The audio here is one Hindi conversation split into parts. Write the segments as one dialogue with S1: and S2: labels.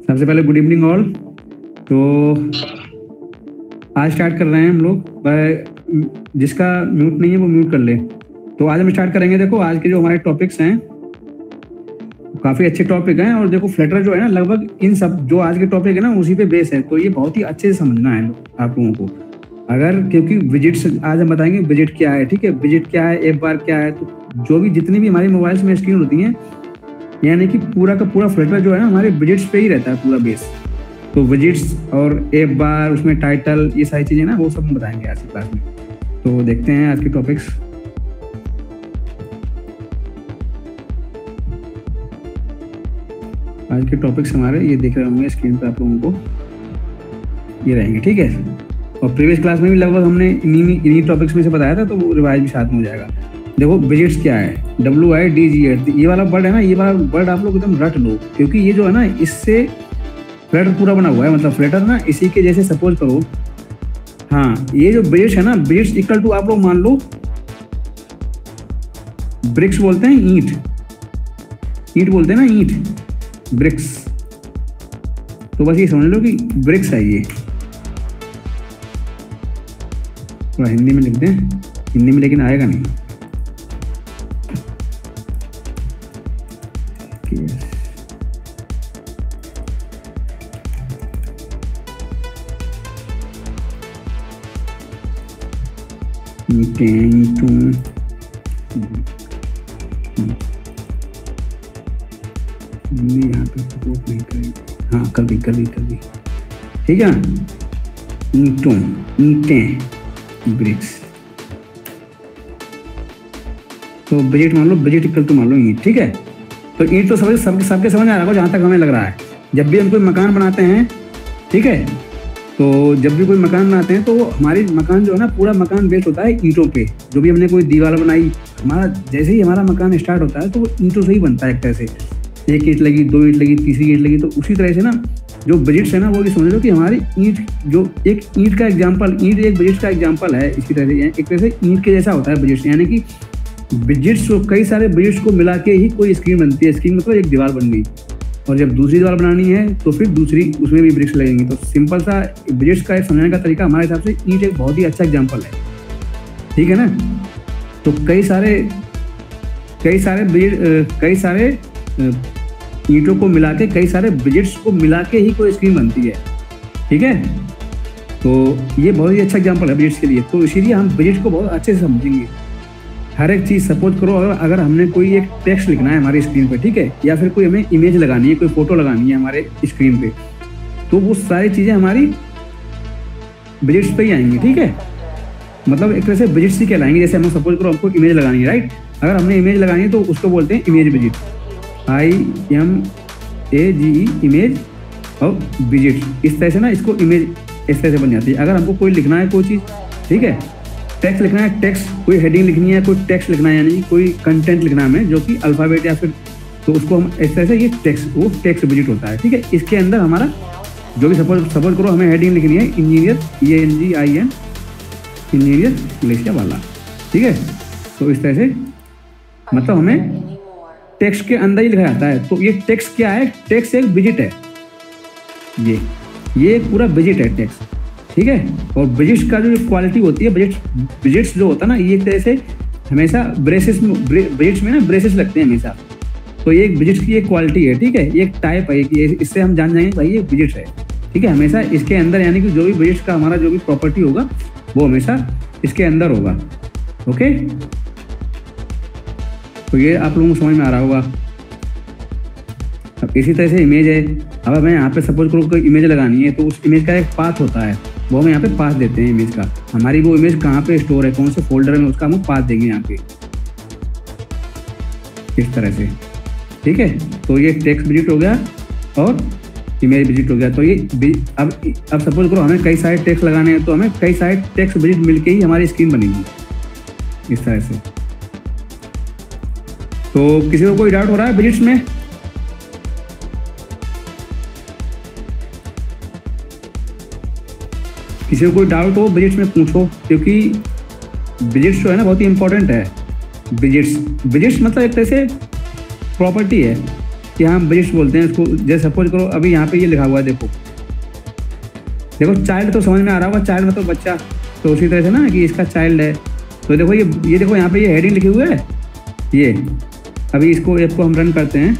S1: सबसे पहले गुड इवनिंग ऑल। तो आज स्टार्ट कर रहे हैं हम लोग। जिसका म्यूट नहीं है वो म्यूट कर ले। तो आज हम स्टार्ट करेंगे। देखो आज के जो हमारे टॉपिक्स हैं काफ़ी अच्छे टॉपिक हैं, और देखो फ्लटर जो है ना लगभग इन सब जो आज के टॉपिक है ना उसी पे बेस है। तो ये बहुत ही अच्छे से समझना है आप लोगों को। अगर क्योंकि विजिट्स आज हम बताएंगे विजिट क्या है, ठीक है, विजिट क्या है, एक बार क्या है। तो जो भी जितनी भी हमारी मोबाइल्स में स्क्रीन होती हैं, यानी कि पूरा का पूरा फ्लटर जो है ना हमारे विजिट्स पे ही रहता है पूरा बेस। तो विजिट्स और एक बार उसमें टाइटल, ये सारी चीज़ें ना वो सब हम बताएंगे आज की क्लास में। तो देखते हैं आज के टॉपिक्स। आज के टॉपिक्स हमारे ये देख रहे होंगे स्क्रीन पे आप लोगों को, ये रहेंगे, ठीक है। और प्रीवियस क्लास में भी लगभग हमने इन्हीं टॉपिक्स में से बताया था, तो वो रिवाइज भी साथ में हो जाएगा। देखो विजिट्स क्या है, WIDGET, ये वाला वर्ड है ना, ये वाला वर्ड आप लोग एकदम रट लो, क्योंकि ये जो है ना इससे फ्लटर पूरा बना हुआ है। मतलब फ्लटर ना इसी के जैसे सपोज करो, हाँ ये जो विजिट्स है ना, विजिट्स इक्वल टू आप लोग मान लो ब्रिक्स बोलते हैं, ईंट बोलते हैं ना, ईंट, ब्रिक्स। तो बस ये समझ लो कि ब्रिक्स है ये। थोड़ा हिंदी में लिख दें, हिंदी में लेकिन आएगा नहीं। यहाँ पे सपोर्ट नहीं करेगी, हाँ कर दी, ठीक है। ईंटें, ब्रिक्स। तो बजट मान लो, बजट इक्वल टू मान लो ईंट, ठीक है। तो ईंट तो सबके समझ आ रहा होगा जहाँ तक हमें लग रहा है। जब भी हम कोई मकान बनाते हैं, ठीक है, तो जब भी कोई मकान बनाते हैं तो हमारी मकान जो है ना पूरा मकान बेस्ड होता है ईंटों पे। जो भी हमने कोई दीवार बनाई, हमारा जैसे ही हमारा मकान स्टार्ट होता है तो वो ईंटों से ही बनता है। एक तरह से एक ईंट लगी, दो ईंट लगी, तीसरी ईंट लगी। तो उसी तरह से ना जो बजट्स है ना वो भी समझ लो कि हमारी ईंट, जो एक ईंट का एग्जाम्पल, ईंट एक बजट का एग्जाम्पल है। इसी तरह से एक तरह से ईंट के जैसा होता है बजट्स, यानी कि बजट्स को, कई सारे बजट्स को मिला के ही कोई स्क्रीन बनती है। स्क्रीन मतलब एक दीवार बन गई, और जब दूसरी दीवार बनानी है तो फिर दूसरी उसमें भी ब्रिक्स लगेंगी। तो सिंपल सा बजट्स का एक समझने का तरीका हमारे हिसाब से ईंट एक बहुत ही अच्छा एग्जाम्पल है, ठीक है ना। तो कई सारे ईंटों को मिला के, कई सारे बजट्स को मिला के ही कोई स्क्रीन बनती है, ठीक है। तो ये बहुत ही अच्छा एग्जाम्पल है बजट्स के लिए। तो इसीलिए हम बजट को बहुत अच्छे से समझेंगे। हर एक चीज़ सपोज करो, अगर हमने कोई एक टेक्स्ट लिखना है हमारी स्क्रीन पे, ठीक है, या फिर कोई हमें इमेज लगानी है, कोई फोटो लगानी है हमारे स्क्रीन पे, तो वो सारी चीज़ें हमारी बजट्स पे ही आएंगी, ठीक है। मतलब एक तरह से बजट्स ही कहलाएंगे। जैसे हम सपोज करो हमको इमेज लगानी है, राइट। अगर हमने इमेज लगानी है तो उसको बोलते हैं इमेज बजट, IMAGE, इमेज और बजट। इस तरह से ना इसको इमेज इस तरह से बन जाती है। अगर हमको कोई लिखना है कोई चीज़, ठीक है, टेक्स्ट लिखना है, टेक्स्ट, कोई हेडिंग लिखनी है, कोई टेक्स्ट लिखना है, यानी कोई कंटेंट लिखना है हमें, जो कि अल्फ़ाबेट या फिर, तो उसको हम इस तरह से, ये टेक्स्ट, वो टेक्स्ट बजट होता है, ठीक है। इसके अंदर हमारा जो भी सपोज करो हमें हेडिंग लिखनी है इंजीनियर, ENGIN, इंजीनियर मलेशिया वाला, ठीक है। तो इस तरह से मतलब हमें टेक्स्ट के अंदर ही लिखा जाता है। तो ये टेक्स्ट क्या है, टेक्स्ट एक बजट है, ये एक पूरा बजट है टेक्स्ट, ठीक है। और बजट्स का जो क्वालिटी होती है, बजट्स जो होता है ना, ये एक तरह से हमेशा बजट्स में ना ब्रेसेस लगते हैं हमेशा। तो ये एक बजट्स की एक क्वालिटी है, ठीक है, ये एक टाइप है, इससे हम जान जाएंगे भाई ये बजट्स है, ठीक है। हमेशा इसके अंदर, यानी कि जो भी बजट्स का हमारा जो भी प्रॉपर्टी होगा वो हमेशा इसके अंदर होगा, ओके। तो ये आप लोगों को समझ में आ रहा होगा। अब इसी तरह से इमेज है। अब हमें यहाँ पे सपोज करो कोई इमेज लगानी है, तो उस इमेज का एक पाथ होता है, वो हम यहाँ पे पाथ देते हैं इमेज का। हमारी वो इमेज कहाँ पे स्टोर है, कौन से फोल्डर में, उसका हम पाथ देंगे यहाँ पे, इस तरह से, ठीक है। तो ये टेक्स्ट बजट हो गया और इमेज बजट हो गया। तो ये अब सपोज करो हमें कई सारे टेक्स्ट लगाने हैं, तो हमें कई सारे टेक्स्ट बजट मिलके ही हमारी स्क्रीन बनेगी, इस तरह से। तो किसी को कोई डाउट हो रहा है बजट्स में? किसी को कोई डाउट हो बजट्स में पूछो, क्योंकि बजट्स जो है ना बहुत ही इंपॉर्टेंट है। बजट्स मतलब एक तरह से प्रॉपर्टी है, यहाँ बजट बोलते हैं इसको। जैसे सपोज करो अभी यहाँ पे ये लिखा हुआ है, देखो देखो चाइल्ड तो समझ में आ रहा होगा, चाइल्ड मतलब बच्चा, तो उसी तरह से ना कि इसका चाइल्ड है। तो देखो ये देखो यहाँ पे ये हेडिंग लिखे हुए है ये। अभी इसको ऐप को हम रन करते हैं,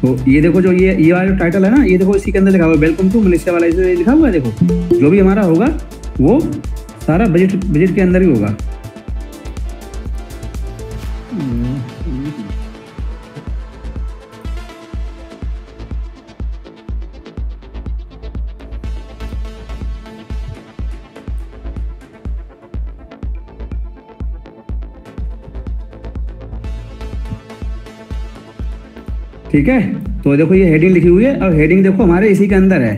S1: तो ये देखो जो ये वाला जो टाइटल है ना, ये देखो इसी के अंदर लिखा हुआ है वेलकम टू मलेशिया वाला, इसे लिखा हुआ है। देखो जो भी हमारा होगा वो सारा बजट के अंदर ही होगा। ठीक है, तो देखो ये हेडिंग लिखी हुई है, और हेडिंग देखो हमारे इसी के अंदर है।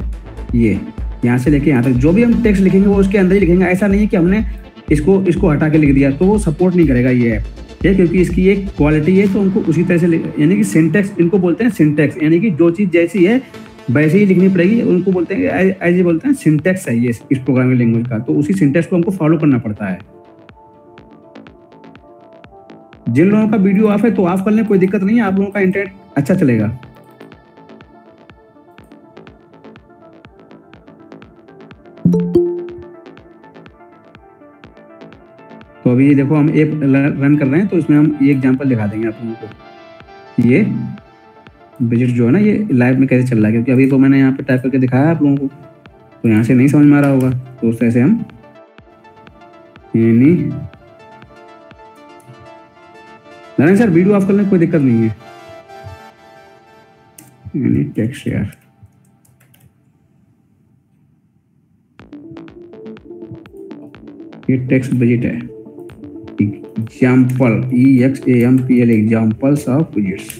S1: ये यहाँ से लेके यहाँ तक जो भी हम टेक्स्ट लिखेंगे वो उसके अंदर ही लिखेंगे। ऐसा नहीं है कि हमने इसको हटा के लिख दिया, तो वो सपोर्ट नहीं करेगा ये ऐप, ठीक है, क्योंकि इसकी एक क्वालिटी है। तो उनको उसी तरह से यानी कि सिंटैक्स, इनको बोलते हैं सिंटैक्स, यानी कि जो चीज़ जैसी है वैसे ही लिखनी पड़ेगी। उनको बोलते हैं ऐसे बोलते हैं सिंटैक्स है ये इस प्रोग्रामिंग लैंग्वेज का, तो उसी सिंटैक्स को हमको फॉलो करना पड़ता है। जिन लोगों का वीडियो ऑफ है तो ऑफ कर लें, कोई दिक्कत नहीं है, आप लोगों का इंटरनेट अच्छा चलेगा। तो अभी देखो हम ऐप रन कर रहे हैं, तो इसमें हम ये एग्जांपल दिखा देंगे आप लोगों को। ये बजट जो है ना ये लाइव में कैसे चल रहा है, क्योंकि अभी तो मैंने यहाँ पे टाइप करके दिखाया आप लोगों को, तो यहाँ से नहीं समझ में आ रहा होगा। तो उस तरह से हम नहीं सर वीडियो ऑफ करने कोई दिक्कत नहीं है। टेक्स्ट यार, ये टेक्स्ट बजट है, example EXAMPL examples of budgets.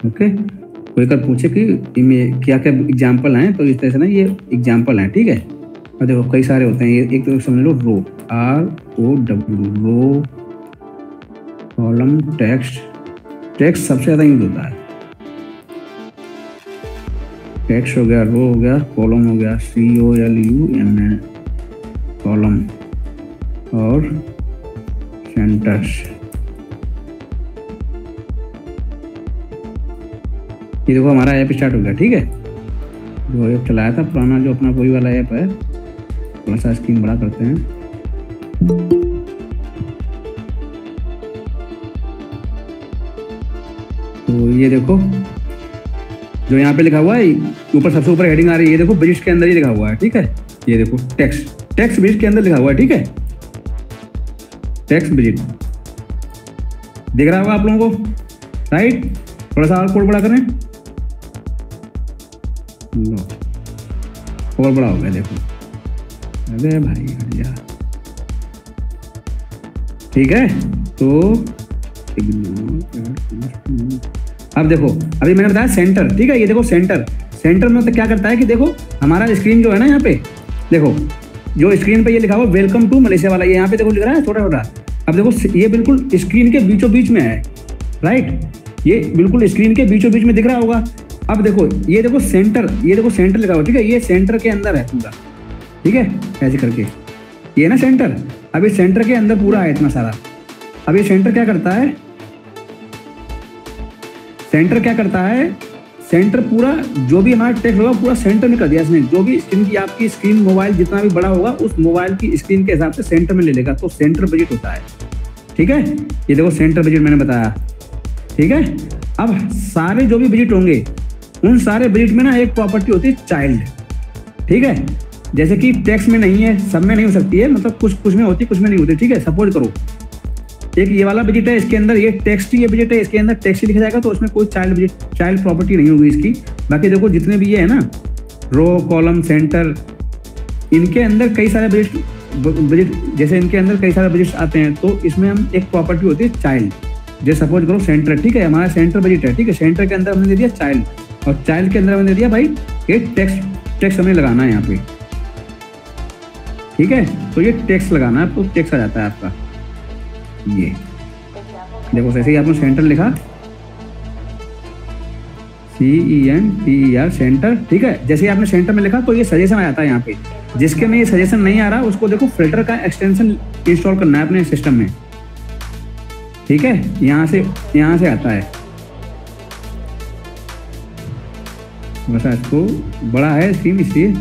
S1: Okay, कोई अगर पूछे कि इनमें क्या क्या एग्जाम्पल हैं, तो इस तरह से ना ये एग्जाम्पल हैं, ठीक है। और देखो कई सारे होते हैं, ये एक तो समझ लो रो, ROW, रो, कॉलम, टेक्स्ट सबसे ज़्यादा यूज होता है। टेक्स्ट हो गया, रो हो गया, कॉलम हो गया, COLUM, कॉलम, और सेंटर्स। ये देखो हमारा ऐप स्टार्ट हो गया, ठीक है। जो ऐप चलाया था पुराना, जो अपना वही वाला ऐप है। थोड़ा सा स्क्रीन बड़ा करते हैं। तो ये देखो जो यहाँ पे लिखा हुआ है ऊपर, सबसे ऊपर हेडिंग आ रही है, ये देखो बजट के अंदर ही लिखा हुआ है, ठीक है। ये देखो टेक्स्ट बजट के अंदर लिखा हुआ है, ठीक है। टेक्स्ट बजट दिख रहा होगा आप लोगों को, राइट। थोड़ा सा और कोड बड़ा करें, और बड़ा हो गया, देखो। अरे भाई भैया, ठीक है। तो अब देखो, अभी मैंने बताया सेंटर, ठीक है। ये देखो सेंटर में तो क्या करता है कि देखो हमारा स्क्रीन जो है ना, यहाँ पे देखो जो स्क्रीन पे ये लिखा हुआ वेलकम टू मलेशिया वाला, ये यहाँ पे देखो लिख रहा है छोटा छोटा। अब देखो ये बिल्कुल स्क्रीन के बीचों बीच में है, राइट। ये बिल्कुल स्क्रीन के बीचों बीच में दिख रहा होगा। अब देखो ये देखो सेंटर, ये देखो सेंटर लिखा हुआ, ठीक है। ये सेंटर के अंदर है पूरा, ठीक है, ऐसे करके ये ना सेंटर। अब ये सेंटर के अंदर पूरा है इतना सारा। अब ये सेंटर क्या करता है, सेंटर पूरा जो भी हमारा टेक्स्ट होगा पूरा सेंटर में कर दिया इसने। जो भी स्क्रीन की आपकी स्क्रीन मोबाइल जितना भी बड़ा होगा उस मोबाइल की स्क्रीन के हिसाब से सेंटर में ले लेगा, तो सेंटर बजट होता है, ठीक है। ये देखो सेंटर बजट मैंने बताया, ठीक है। अब सारे जो भी बजट होंगे उन सारे बजट में ना एक प्रॉपर्टी होती है चाइल्ड, ठीक है। जैसे कि टेक्स्ट में नहीं है, सब में नहीं हो सकती है, मतलब कुछ में होती, कुछ में नहीं होती, ठीक है। सपोज करो एक ये वाला बजट है, इसके अंदर ये टेक्स्ट ये बजट है, इसके अंदर टेक्स्ट लिखा जाएगा, तो उसमें कोई चाइल्ड प्रॉपर्टी नहीं होगी इसकी। बाकी देखो जितने भी ये है ना, रो, कॉलम, सेंटर, इनके अंदर कई सारे बजट, जैसे इनके अंदर कई सारे बजट आते हैं, तो इसमें हम एक प्रॉपर्टी होती है चाइल्ड। जैसे सपोज करो सेंटर, ठीक है, हमारा सेंटर बजट है, ठीक है। सेंटर के अंदर हमने दे दिया चाइल्ड, और चाइल्ड के अंदर हमने दे दिया भाई ये टेक्स्ट हमें लगाना है यहाँ पे, ठीक है। तो ये टेक्स्ट लगाना है, तो टेक्स्ट आ जाता है आपका। ये देखो जैसे ही आपने सेंटर लिखा, CENTER सेंटर, ठीक है। जैसे आपने सेंटर में लिखा तो ये सजेशन आ जाता है यहाँ पे। जिसके में ये सजेशन नहीं आ रहा उसको देखो फिल्टर का एक्सटेंशन इंस्टॉल करना है अपने सिस्टम में, ठीक है। यहाँ से आता है। बस इसको बड़ा है स्क्रीन इसलिए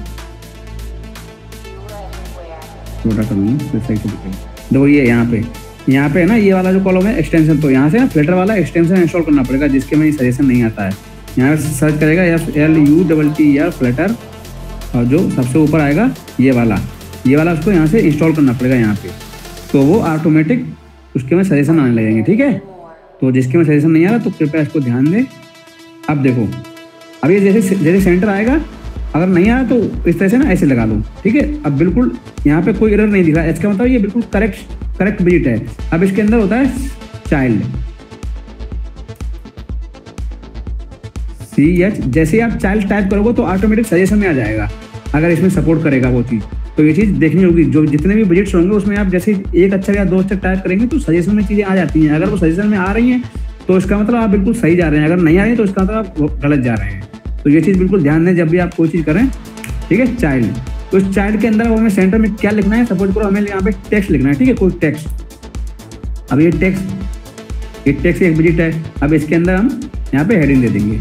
S1: छोटा कर लूँ फिर सही से दिखेगा। देखो ये यहाँ पे है ना ये वाला जो कॉलम है एक्सटेंशन, तो यहाँ से ना फिल्टर वाला एक्सटेंशन इंस्टॉल करना पड़ेगा जिसके में सजेशन नहीं आता है। यहाँ से सर्च करेगा FLUTTER फ्लटर, और जो सबसे ऊपर आएगा ये वाला उसको यहाँ से इंस्टॉल करना पड़ेगा यहाँ पे, तो वो ऑटोमेटिक उसके में सजेशन आने लगेंगे, ठीक है। तो जिसके में सजेशन नहीं आ रहा तो कृपया इसको ध्यान दें। अब देखो अब ये जैसे सेंटर आएगा, अगर नहीं आया तो इस तरह से ना ऐसे लगा लो, ठीक है। अब बिल्कुल यहाँ पे कोई एरर नहीं दिख रहा, इसका मतलब ये बिल्कुल करेक्ट विजिट है। अब इसके अंदर होता है चाइल्ड CH, जैसे आप चाइल्ड टाइप करोगे तो ऑटोमेटिक सजेशन में आ जाएगा, अगर इसमें सपोर्ट करेगा वो चीज़। तो ये चीज़ देखनी होगी, जो जितने भी विजिट्स होंगे उसमें आप जैसे एक अक्षर या 2 अक्षर टाइप करेंगे तो सजेशन में चीज़ें आ जाती हैं। अगर वो सजेशन में आ रही हैं तो इसका मतलब आप बिल्कुल सही जा रहे हैं, अगर नहीं आ रही है तो इसका मतलब आप गलत जा रहे हैं। तो ये चीज़ बिल्कुल ध्यान दें जब भी आप कोई चीज़ करें, ठीक है। चाइल्ड, तो इस चाइल्ड के अंदर हमें सेंटर में क्या लिखना है, सपोज करो हमें यहाँ पे टेक्स्ट लिखना है, ठीक है, कोई टेक्स्ट। अब ये टेक्स्ट एक विजिट है। अब इसके अंदर हम यहाँ पे हेडिंग दे देंगे,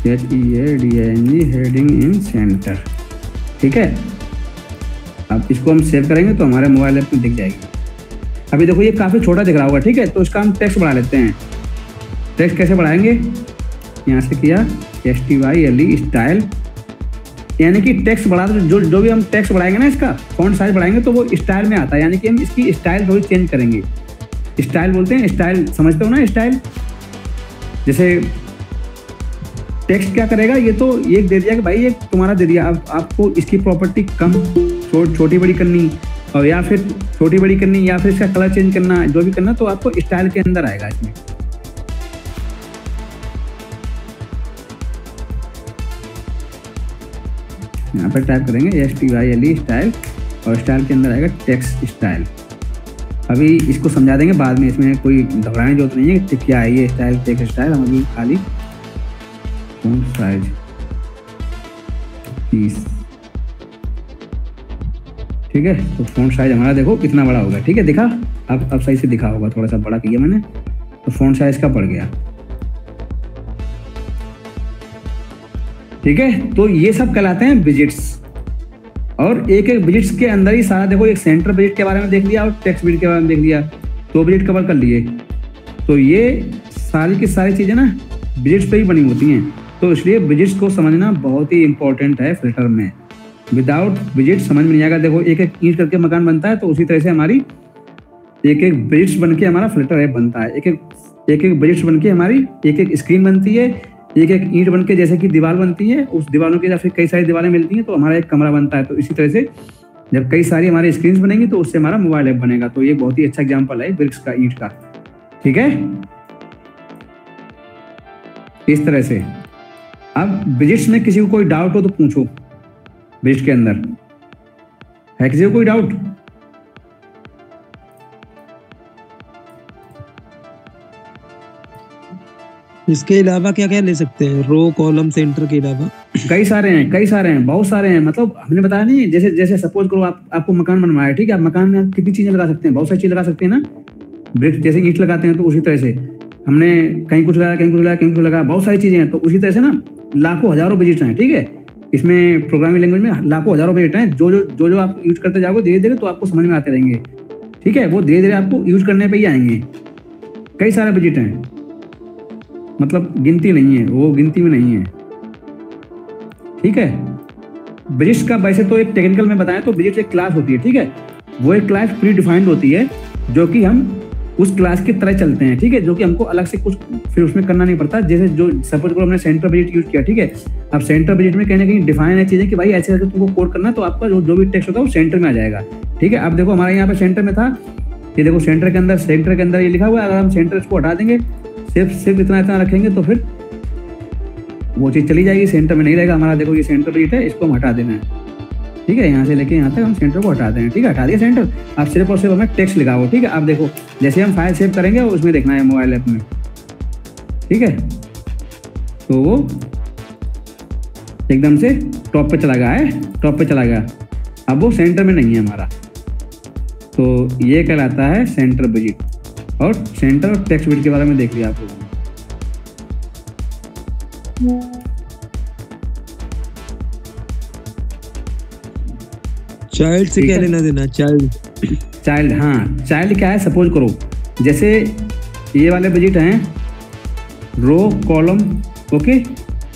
S1: HEADING हेडिंग इन सेंटर, ठीक है। अब इसको हम सेव करेंगे तो हमारे मोबाइल ऐप में दिख जाएगी। अभी देखो ये काफ़ी छोटा दिख रहा होगा, ठीक है। तो इसका हम टेक्स्ट बढ़ा लेते हैं। टेक्स्ट कैसे बढ़ाएंगे, यहाँ से किया STYLE स्टाइल, यानी कि टेक्स्ट बढ़ा दो। जो भी हम टेक्स्ट बढ़ाएंगे ना, इसका फॉन्ट साइज बढ़ाएंगे तो वो स्टाइल में आता है, यानी कि हम इसकी स्टाइल थोड़ी चेंज करेंगे। स्टाइल बोलते हैं, स्टाइल समझते हो ना, स्टाइल। जैसे टेक्स्ट क्या करेगा, ये तो ये दे दिया कि भाई ये तुम्हारा दे दिया, अब आपको इसकी प्रॉपर्टी कम छोटी बड़ी करनी, और या फिर छोटी बड़ी करनी, या फिर इसका कलर चेंज करना, जो भी करना तो आपको स्टाइल के अंदर आएगा इसमें। यहाँ पर टाइप करेंगे STYLE स्टाइल, और स्टाइल के अंदर आएगा टेक्स्ट स्टाइल। अभी इसको समझा देंगे बाद में, इसमें कोई घबराने की जरूरत नहीं है कि क्या है ये स्टाइल टेक्स्ट स्टाइल। हम अभी खाली फॉन्ट साइज 30, ठीक है। तो फॉन्ट साइज हमारा देखो कितना बड़ा होगा, ठीक है। दिखा, अब सही से दिखा होगा, थोड़ा सा बड़ा किया मैंने तो फॉन्ट साइज का बढ़ गया, ठीक है। तो ये सब कहलाते हैं विजिट्स, और एक विजिट्स के अंदर ही सारा देखो, एक सेंटर विजिट के बारे में देख लिया और टेक्स्ट विजिट के बारे में देख लिया, तो विजिट कवर कर लिए। तो ये सारी की सारी चीज़ें ना विजिट्स पे ही बनी होती हैं, तो इसलिए विजिट्स को समझना बहुत ही इंपॉर्टेंट है फिल्टर में। विदाउट विजिट समझ में नहीं आएगा। देखो एक ईंट करके मकान बनता है, तो उसी तरह से हमारी एक विजिट्स बन के हमारा फिल्टर है बनता है। एक विजिट्स बन के हमारी एक स्क्रीन बनती है, एक ईंट बन के जैसे कि दीवार बनती है, उस दीवारों के या फिर कई सारी दीवारें मिलती हैं तो हमारा एक कमरा बनता है। तो इसी तरह से जब कई सारी हमारी स्क्रीन बनेंगी तो उससे हमारा मोबाइल ऐप बनेगा। तो ये बहुत ही अच्छा एग्जाम्पल है ब्रिक्स का, ईंट का, ठीक है। इस तरह से अब विजिट्स में किसी को कोई डाउट हो तो पूछो, विजिट के अंदर है किसी को कोई डाउट?
S2: इसके अलावा क्या क्या ले सकते हैं, रो कॉलम सेंटर के अलावा?
S1: कई सारे हैं, बहुत सारे हैं। मतलब हमने बताया नहीं, जैसे सपोज करो आपको मकान बनवाया है, ठीक है। आप मकान में कितनी चीजें लगा सकते हैं, बहुत सारी चीज लगा सकते हैं ना। ब्रिक्स जैसे ईंट लगाते हैं तो उसी तरह से हमने कहीं कुछ लगा, बहुत सारी चीजें हैं। तो उसी तरह से ना लाखों हजारों विजिट्स हैं, ठीक है। इसमें प्रोग्रामिंग लैंग्वेज में लाखों हजारों विजिट हैं, जो आप यूज करते जाओगे धीरे धीरे तो आपको समझ में आते रहेंगे, ठीक है। वो धीरे धीरे आपको यूज करने पे ही आएंगे। कई सारे विजिट हैं, मतलब गिनती नहीं है, वो गिनती में नहीं है, ठीक है। विजिट्स का वैसे तो एक टेक्निकल में बताएं तो विजिट्स एक क्लास होती है, ठीक है। वो एक क्लास प्री डिफाइंड होती है जो कि हम उस क्लास की तरह चलते हैं, ठीक है। जो कि हमको अलग से कुछ फिर उसमें करना नहीं पड़ता। जैसे जो सपोज करो हमने सेंटर विजिट यूज किया, ठीक है। अब सेंटर विजिट में कहीं ना कहीं डिफाइन है चीजें कि भाई ऐसे करके तुमको कोड करना, तो आपका जो भी टेक्स्ट होता है वो सेंटर में आ जाएगा, ठीक है। अब देखो हमारे यहाँ पे सेंटर में था, ये देखो सेंटर के अंदर ये लिखा हुआ है। अगर हम सेंटर इसको हटा देंगे, सिर्फ इतना रखेंगे तो फिर वो चीज़ चली जाएगी, सेंटर में नहीं रहेगा हमारा। देखो ये सेंटर विजिट है, इसको हम हटा देना है, ठीक है, यहाँ से लेके यहाँ तक हम सेंटर को हटाते हैं। ठीक है, हटा दिया सेंटर। अब सिर्फ और सिर्फ हमें टेक्स्ट लिखा हो। ठीक है, अब देखो जैसे हम फाइल सेव करेंगे उसमें देखना है मोबाइल ऐप में। ठीक है, तो वो एकदम से टॉप पे चला गया है, टॉप पे चला गया। अब वो सेंटर में नहीं है हमारा, तो ये कहलाता है सेंटर विजिट। और सेंटर और टेक्स्ट विजिट के बारे में देख लिया आप लोगों ने।
S2: चाइल्ड से क्या लेना देना? चाइल्ड,
S1: हाँ, चाइल्ड क्या है, सपोज करो जैसे ये वाले विजिट हैं रो कॉलम, ओके,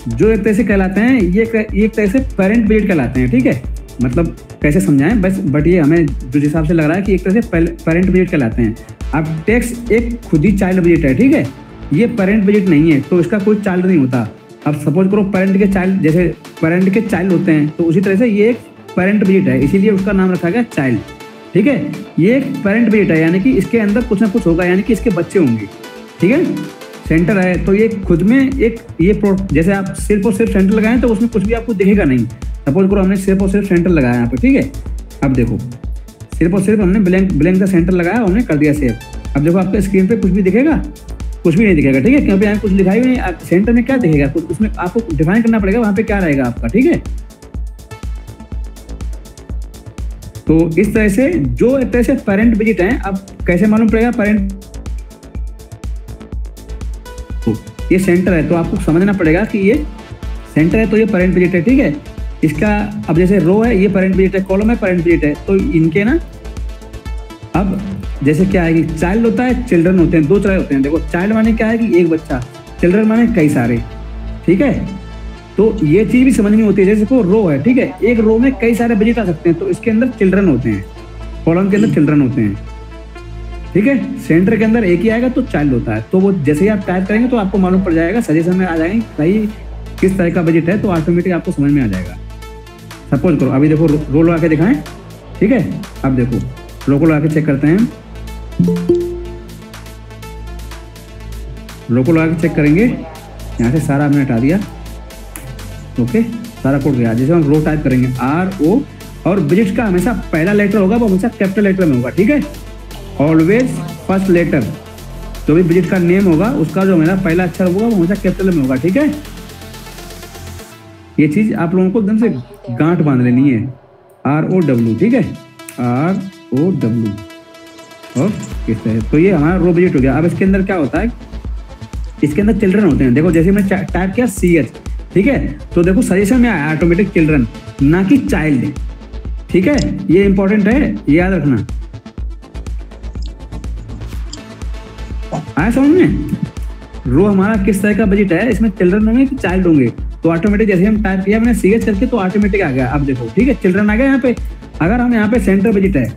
S1: जो एक तरह से कहलाते हैं, ये एक तरह से पेरेंट विजिट कहलाते हैं। ठीक है, मतलब कैसे समझाएं बस, बट ये हमें जो हिसाब से लग रहा है कि एक तरह से पेरेंट विजिट कहलाते हैं। अब टेक्स्ट एक खुद ही चाइल्ड विजिट है। ठीक है, ये पेरेंट विजिट नहीं है, तो इसका कोई चाइल्ड नहीं होता। अब सपोज करो पेरेंट के चाइल्ड, जैसे पेरेंट के चाइल्ड होते हैं, तो उसी तरह से ये एक पेरेंट विजिट है, इसीलिए उसका नाम रखा गया चाइल्ड। ठीक है, ये एक पेरेंट विजिट है, यानी कि इसके अंदर कुछ ना कुछ होगा, यानी कि इसके बच्चे होंगे। ठीक है, सेंटर है तो ये खुद में एक ये जैसे आप सिर्फ और सिर्फ सेंटर लगाएं तो उसमें कुछ भी आपको दिखेगा नहीं। सपोज करो हमने सिर्फ और सिर्फ सेंटर लगाया यहाँ पे। ठीक है, अब देखो सिर्फ और सिर्फ हमने ब्लैंक का सेंटर लगाया, हमने कर दिया सेव। अब देखो आपके स्क्रीन पे कुछ भी दिखेगा? कुछ भी नहीं दिखेगा। ठीक है, क्योंकि यहाँ कुछ लिखा ही नहीं, सेंटर में क्या दिखेगा? कुछ उसमें आपको डिफाइन करना पड़ेगा वहाँ पे क्या रहेगा आपका। ठीक है, तो इस तरह से जो एक तरह से पेरेंट विजिट है। अब कैसे मालूम पड़ेगा पेरेंट? ये सेंटर है तो आपको समझना पड़ेगा कि ये सेंटर है तो ये पेरेंट विजिट है। ठीक है, इसका अब जैसे रो है ये पेरेंट विजिट है, कॉलम है पेरेंट विजिट है, तो इनके ना अब जैसे क्या है कि चाइल्ड होता है, चिल्ड्रन होते हैं, दो तरह होते हैं। देखो चाइल्ड माने क्या है कि एक बच्चा, चिल्ड्रन माने कई सारे। ठीक है, तो ये चीज भी समझनी होती है। जैसे को रो है, ठीक है, एक रो में कई सारे विजिट आ सकते हैं, तो इसके अंदर चिल्ड्रन होते हैं, कॉलम के अंदर चिल्ड्रन होते हैं। ठीक है, सेंटर के अंदर एक ही आएगा तो चाइल्ड होता है। तो वो जैसे ही आप टाइप करेंगे तो आपको मालूम पड़ जाएगा, सजेशन में आ जाएंगे सही किस तरह का विजिट है, तो ऑटोमेटिक आपको समझ में आ जाएगा। सपोज करो अभी देखो रो लगा के दिखाएं। ठीक है, अब देखो रो को लगा के चेक करते हैं। रो को लगा के चेक करेंगे, यहाँ से सारा हमने हटा दिया। ओके, सारा कोड गया। जैसे हम रो टाइप करेंगे RO, और विजिट का हमेशा पहला लेटर होगा वो हमेशा कैपिटल लेटर में होगा। ठीक है, ऑलवेज फर्स्ट लेटर, जो भी विजिट का नेम होगा उसका जो मेरा पहला अक्षर होगा वो हमेशा कैपिटल में होगा। ठीक है, ये चीज आप लोगों को एकदम से गांठ बांध लेनी है। ROW, ठीक है, ROW, और किस तरह, तो ये हमारा रो विजिट हो गया। अब इसके अंदर क्या होता है, इसके अंदर चिल्ड्रन होते हैं। देखो जैसे मैंने टाइप किया CH, ठीक है, तो देखो सजेशन में आया ऑटोमेटिक चिल्ड्रन, ना कि चाइल्ड। ठीक है, ये इंपॉर्टेंट है, याद रखना। आया समझ में? रो हमारा किस तरह का बजट है, इसमें चिल्ड्रन होंगे कि चाइल्ड होंगे, तो ऑटोमेटिक जैसे हम टाइप किया मैंने CH करके तो ऑटोमेटिक आ गया। अब देखो ठीक है, चिल्ड्रन आ गया यहाँ पे। अगर हम यहाँ पे सेंटर बजट है,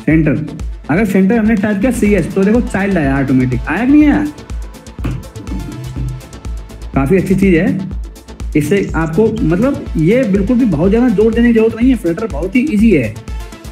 S1: सेंटर, अगर सेंटर हमने टाइप किया CH तो देखो चाइल्ड आया ऑटोमेटिक। आया कि नहीं आया? काफी अच्छी चीज है। इससे आपको मतलब ये बिल्कुल भी बहुत ज्यादा जोर देने की जरूरत नहीं है। फ्लटर बहुत ही इजी है,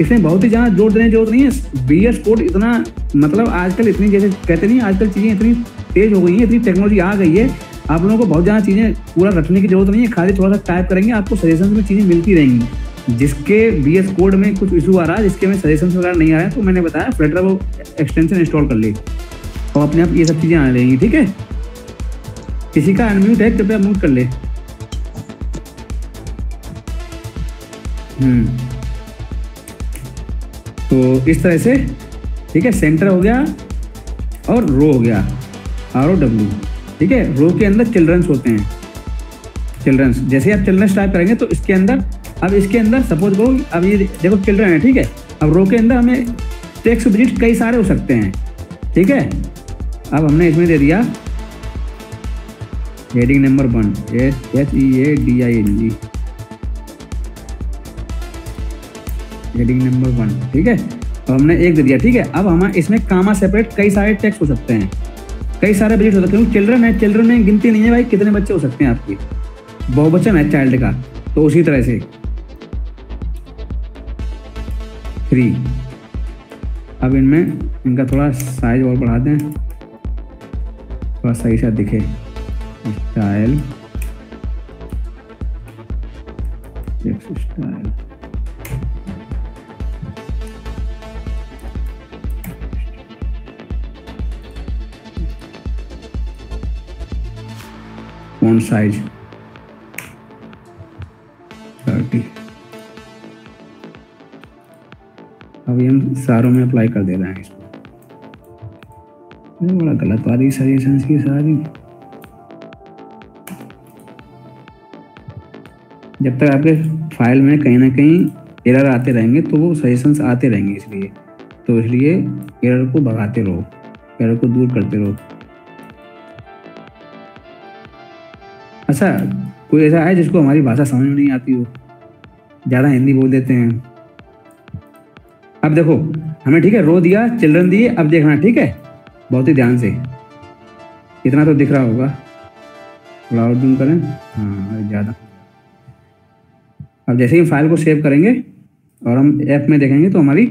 S1: इसमें बहुत ही ज्यादा जोर देने की जरूरत नहीं है। VS कोड इतना मतलब आजकल इतनी, जैसे कहते नहीं, आजकल चीजें इतनी तेज हो गई हैं, इतनी टेक्नोलॉजी आ गई है, आप लोगों को बहुत ज्यादा चीजें पूरा रटने की जरूरत नहीं है। खाली थोड़ा सा टाइप करेंगे, आपको सजेशन में चीजें मिलती रहेंगी। जिसके VS कोड में कुछ इशू आ रहा है, जिसके में सजेशन वगैरह नहीं आ रहे हैं, तो मैंने बताया फ्लटर वो एक्सटेंशन इंस्टॉल कर ले और अपने आप ये सब चीजें आने लगेंगी। ठीक है, किसी का अनम्यूट है, कृपया म्यूट कर ले। तो इस तरह से ठीक है, सेंटर हो गया और रो हो गया, ROW। ठीक है, रो के अंदर चिल्ड्रंस होते हैं, चिल्ड्रंस। जैसे आप चिल्ड्रंस टाइप करेंगे तो इसके अंदर, अब इसके अंदर सपोज करो अब ये देखो चिल्ड्रन है। ठीक है, अब रो के अंदर हमें टेक्स्ट विजिट कई सारे हो सकते हैं। ठीक है, अब हमने इसमें दे दिया heading number 1, HEADING, heading number 1। ठीक है, अब हमने एक दे दिया। ठीक है, अब हम इसमें कामा सेपरेट कई सारे टेक्स्ट हो सकते हैं, कई सारे विजिट हो सकते हैं। चिल्ड्रन है, चिल्ड्रन में गिनती नहीं है भाई, कितने बच्चे हो सकते हैं आपके, बहुवचन है चाइल्ड का, तो उसी तरह से 3। अब इनमें इनका थोड़ा साइज और बढ़ा दें, थोड़ा सही सा दिखे। Style style font size 30। अभी हम सारों में अप्लाई कर दे रहे हैं इसको। ये बड़ा गलत वाली सजेशंस की सारी। जब तक आपके फाइल में कहीं ना कहीं एरर आते रहेंगे तो वो सजेशंस आते रहेंगे, इसलिए एरर को भगाते रहो, एरर को दूर करते रहो। अच्छा, कोई ऐसा है जिसको हमारी भाषा समझ में नहीं आती हो, ज़्यादा हिंदी बोल देते हैं। अब देखो हमें, ठीक है, रो दिया, चिल्ड्रन दिए, अब देखना, ठीक है, बहुत ही ध्यान से। इतना तो दिख रहा होगा, थोड़ा और जूम करें, हाँ ज़्यादा। अब जैसे ही फाइल को सेव करेंगे और हम ऐप में देखेंगे तो हमारी,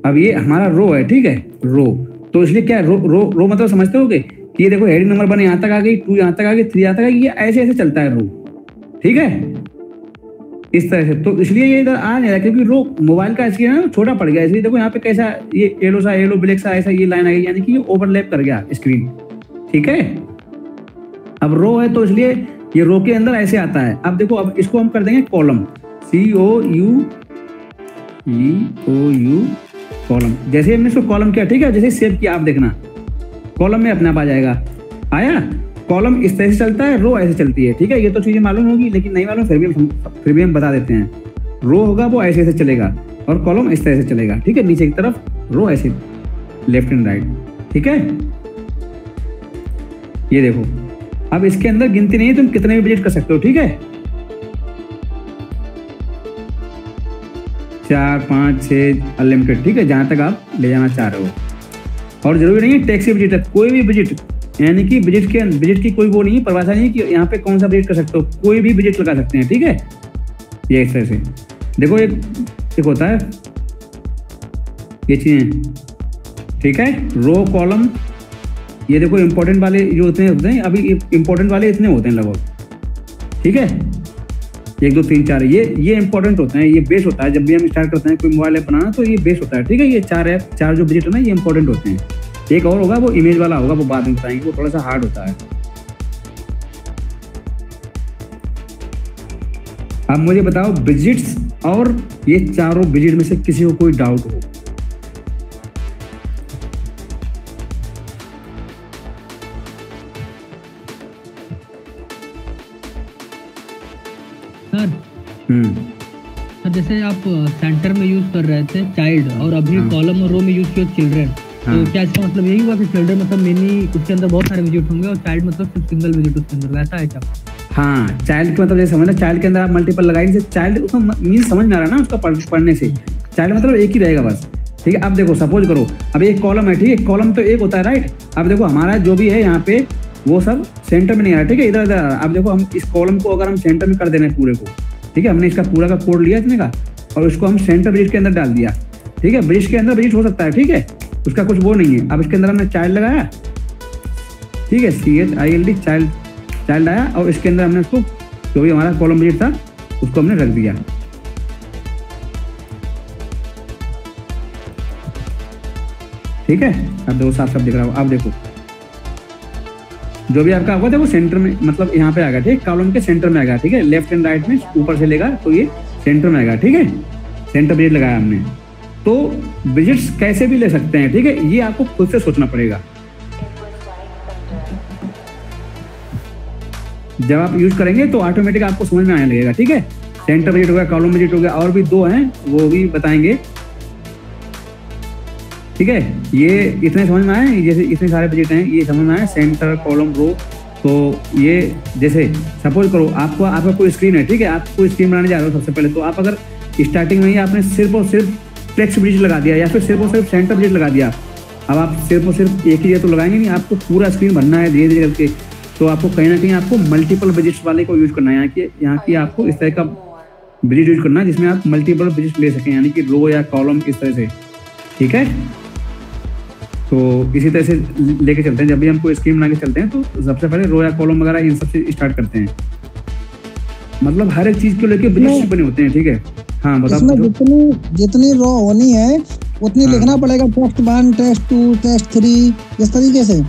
S1: अब ये हमारा रो है, ठीक है, रो। तो इसलिए क्या रो मतलब समझते हो कि ये देखो हेडिंग नंबर 1 यहाँ तक आ गई, 2 यहाँ तक आ गई, 3 यहाँ तक आ गई, ये ऐसे ऐसे चलता है रो, ठीक है, इस तरह से। तो इसलिए ये इधर आ नहीं रहा क्योंकि रो मोबाइल का स्क्रीन है ना, छोटा पड़ गया, इसलिए देखो यहाँ पे कैसा ये येलो ब्लैक सा ऐसा ये लाइन आ गई, यानी कि ये ओवरलैप कर गया स्क्रीन, ठीक है। अब रो है तो इसलिए ये रो के अंदर ऐसे आता है। अब देखो, अब इसको हम कर देंगे कॉलम, COULOU कॉलम। जैसे हमने इसको कॉलम किया, ठीक है, जैसे सेव किया, आप देखना कॉलम में अपने आप आ जाएगा। आया, कॉलम इस तरह से चलता है, रो ऐसे चलती है, ठीक है। ये तो चीजें मालूम होगी, लेकिन नहीं मालूम फिर भी हम बता देते हैं। रो होगा वो ऐसे ऐसे चलेगा और कॉलम इस तरह से चलेगा, ठीक है, नीचे की तरफ रो ऐसे लेफ्ट एंड राइट, ठीक है। ये देखो, अब इसके अंदर गिनती नहीं है, तुम कितने भी विजिट कर सकते हो, ठीक है, 4, 5, 6 अनलिमिटेड, ठीक है, जहां तक आप ले जाना चाह रहे हो। और जरूरी नहीं है टैक्सी विजिट है, कोई भी विजिट, यानी कि विजिट की कोई वो नहीं है, परिभाषा नहीं है कि यहाँ पे कौन सा विजिट कर सकते हो, कोई भी विजिट लगा सकते हैं, ठीक है। ये इस तरह से देखो, एक होता है ये चीजें, ठीक है, रो कॉलम। ये देखो इंपॉर्टेंट वाले जो होते हैं, अभी इंपॉर्टेंट वाले इतने होते हैं लगभग, ठीक है, 1 2 3 4, ये इंपॉर्टेंट होते हैं, ये बेस होता है। जब भी हम स्टार्ट करते हैं कोई मोबाइल ऐप बनाना तो ये बेस होता है, ठीक है। ये 4 जो विजिट है ना, ये इंपॉर्टेंट होते हैं। एक और होगा वो इमेज वाला होगा, वो बाद में बताएंगे, वो थोड़ा सा हार्ड होता है। अब मुझे बताओ विजिट्स और ये चारों विजिट में से किसी को कोई डाउट हो?
S3: सर जैसे आप सेंटर में यूज कर रहे थे चाइल्ड और अभी कॉलम और रो में यूज किया चिल्ड्रन, तो क्या इसका मतलब यही हुआ कि चिल्ड्रन मतलब मिनी उसके अंदर बहुत सारे विजिट होंगे और चाइल्ड मतलब सिर्फ सिंगल विजिट उसके अंदर, वैसा है क्या?
S1: हाँ, चाइल्ड का मतलब जैसे समझना, चाइल्ड के अंदर आप मल्टीपल लगाएंगे, चाइल्ड उसका मीन समझ में आ रहा है ना, उसका पढ़ने से चाइल्ड मतलब एक ही रहेगा बस, ठीक है। अब देखो सपोज करो, अब एक कॉलम है, ठीक है, कॉलम तो एक होता है, राइट। अब देखो हमारा जो भी है यहाँ पे वो सब सेंटर में नहीं आ रहा, ठीक है, इधर इधर। अब देखो हम इस कॉलम को अगर हम सेंटर में कर देना है पूरे को, ठीक है, हमने इसका पूरा का कोड लिया इतने का और उसको हम सेंटर विजिट के अंदर डाल दिया, ठीक है। विजिट के अंदर विजिट हो सकता है, ठीक है, उसका कुछ वो नहीं है। अब इसके अंदर हमने चाइल्ड लगाया, ठीक है, CHILD चाइल्ड आया और इसके अंदर हमने उसको जो भी हमारा कॉलम विजिट था उसको हमने रख दिया, ठीक है। अब देखो साफ साफ दिख रहा हो। अब देखो जो भी आपका होगा देखो सेंटर में, मतलब यहाँ पे आएगा, ठीक, कॉलम के सेंटर में आएगा, ठीक है, लेफ्ट एंड राइट में ऊपर से लेगा तो ये सेंटर में आएगा, ठीक है। सेंटर विजिट लगाया हमने, तो विजिट्स कैसे भी ले सकते हैं, ठीक है, ये आपको खुद से सोचना पड़ेगा। जब आप यूज करेंगे तो ऑटोमेटिक आपको समझ में आने लगेगा, ठीक है। सेंटर विजिट हो गया, कॉलम विजिट हो गया, और भी 2 हैं वो भी बताएंगे, ठीक है। ये इतने समझ में आए, जैसे इतने सारे विजिट हैं ये समझ में आए, सेंटर कॉलम रो। तो ये जैसे सपोज करो आपका कोई स्क्रीन है, ठीक है, आप कोई स्क्रीन बनाने जा रहे हो सबसे पहले, तो आप अगर स्टार्टिंग में ही आपने सिर्फ और सिर्फ टेक्स्ट विजिट लगा दिया या फिर सिर्फ और सिर्फ सेंटर विजिट लगा दिया, अब आप सिर्फ और सिर्फ एक ही तो लगाएंगे नहीं, आपको पूरा स्क्रीन भरना है धीरे धीरे करके। तो आपको कहीं ना कहीं आपको मल्टीपल विजिट्स वाले को यूज करना है, यहाँ की आपको इस तरह का विजिट यूज करना है जिसमें आप मल्टीपल विजिट ले सकें, यानी कि रो या कॉलम इस तरह से, ठीक है। तो इसी तरह से लेके चलते हैं, जब भी हम कोई स्कीम बना के चलते हैं तो सबसे पहले रो या कॉलम वगैरह इन सबसे स्टार्ट करते हैं। मतलब हर एक चीज को लेके बजट बने होते हैं, ठीक है। हाँ बताओ।
S4: इसमें जितनी रो होनी है उतनी लिखना पड़ेगा, टेस्ट 1 टेस्ट 2 टेस्ट 3 इस तरीके से।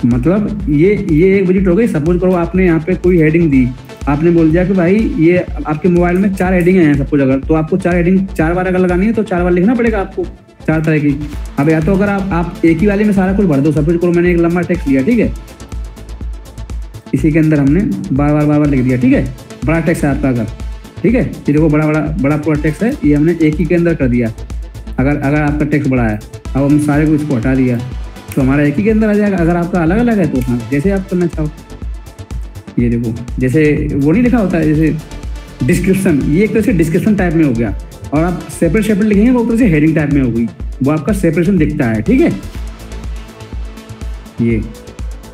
S1: मतलब ये एक बजट हो गई। सपोज करो आपने यहाँ पे कोई हेडिंग दी, आपने बोल दिया कि भाई ये आपके मोबाइल में 4 हेडिंग हैं सपोज, अगर तो आपको 4 हेडिंग 4 बार अगर लगानी है तो 4 बार लिखना पड़ेगा आपको 4 तरह की। अब या तो अगर आप एक ही वाले में सारा कुछ भर दो, सपोज करो मैंने एक लंबा टेक्स्ट लिया, ठीक है, इसी के अंदर हमने बार बार लिख दिया, ठीक है, बड़ा टेक्स्ट है आपका अगर, ठीक है, ये देखो बड़ा पूरा टेक्स्ट है, ये हमने एक ही के अंदर कर दिया। अगर आपका टेक्स्ट बड़ा है, अब हम सारे को इसको हटा दिया तो हमारा एक ही के अंदर आ जाएगा। अगर आपका अलग अलग है तो उसमें जैसे आप करना चाहो, ये देखो जैसे वो नहीं लिखा होता है जैसे डिस्क्रिप्शन, ये एक तरह से डिस्क्रिप्शन टाइप में हो गया, और आप सेपरेट लिखेंगे वो तरह से हेडिंग टाइप में हो गई, वो आपका सेपरेशन दिखता है, ठीक है। ये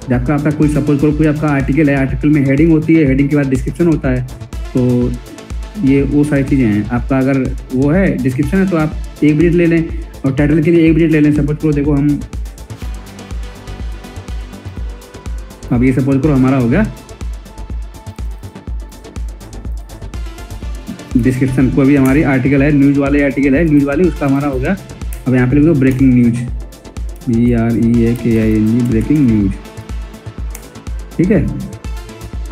S1: जब आपका कोई सपोज करो कोई आपका आर्टिकल है, आर्टिकल में हेडिंग होती है, हेडिंग के बाद डिस्क्रिप्शन होता है, तो ये वो सारी चीज़ें हैं। आपका अगर वो है डिस्क्रिप्शन है तो आप 1 बजट ले लें, और टाइटल के लिए 1 बजट ले लें। सपोज करो देखो हम अब ये सपोज करो हमारा हो गया डिस्क्रिप्शन, कोई भी हमारी आर्टिकल है, न्यूज़ वाले आर्टिकल है, न्यूज़ वाले उसका हमारा हो गया। अब यहाँ पे लिख दो breaking news, BREAKING breaking news, ठीक है।